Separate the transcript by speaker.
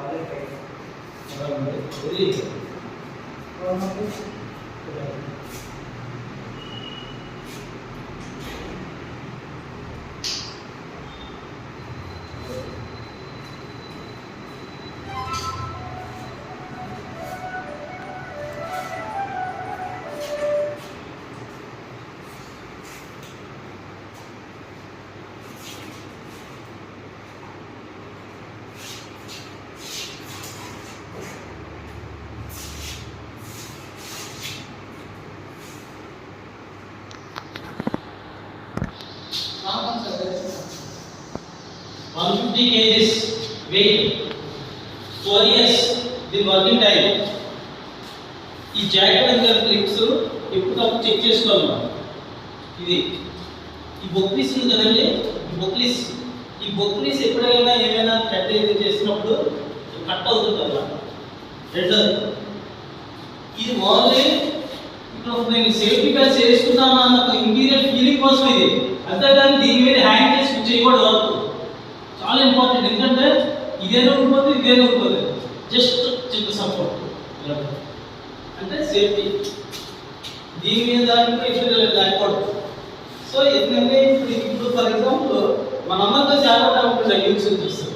Speaker 1: Very kgs weight 4 years దీని working time. ఈ jacket and clips ఎప్పటికప్పుడు చెక్ చేసుకోవాలి మనం. ఇది ఈ బొక్లీస్ ఉంది కదండి, ఈ బొక్లీస్ ఎప్పుడైనా ఏమైనా థ్రెడ్ ఇది చేసినప్పుడు కట్ అవుతుంది అన్నమాట రెడ్. ఇది ఓన్లీ ఇప్పుడు నేను సేఫ్టీ బ్యాచ్ చేసుకున్నాను అన్న ఇంటీరియర్ ఫీలింగ్ కోసం ఇది, అంతేగాని దీని మీద హ్యాంగ్ చేసి చేయకూడదు వర్క్. చాలా ఇంపార్టెంట్, ఎందుకంటే ఇదేదో ఉంటుంది జస్ట్ చిన్న సపోర్ట్ అంటే సేఫ్టీ. దీని మీద దానికి ఎఫెక్ట్ లేకూడదు. సో ఎందుకంటే ఇప్పుడు ఫర్ ఎగ్జాంపుల్ మనందరితో చాలా ఉంటుంది యూజ్ చూస్తాం.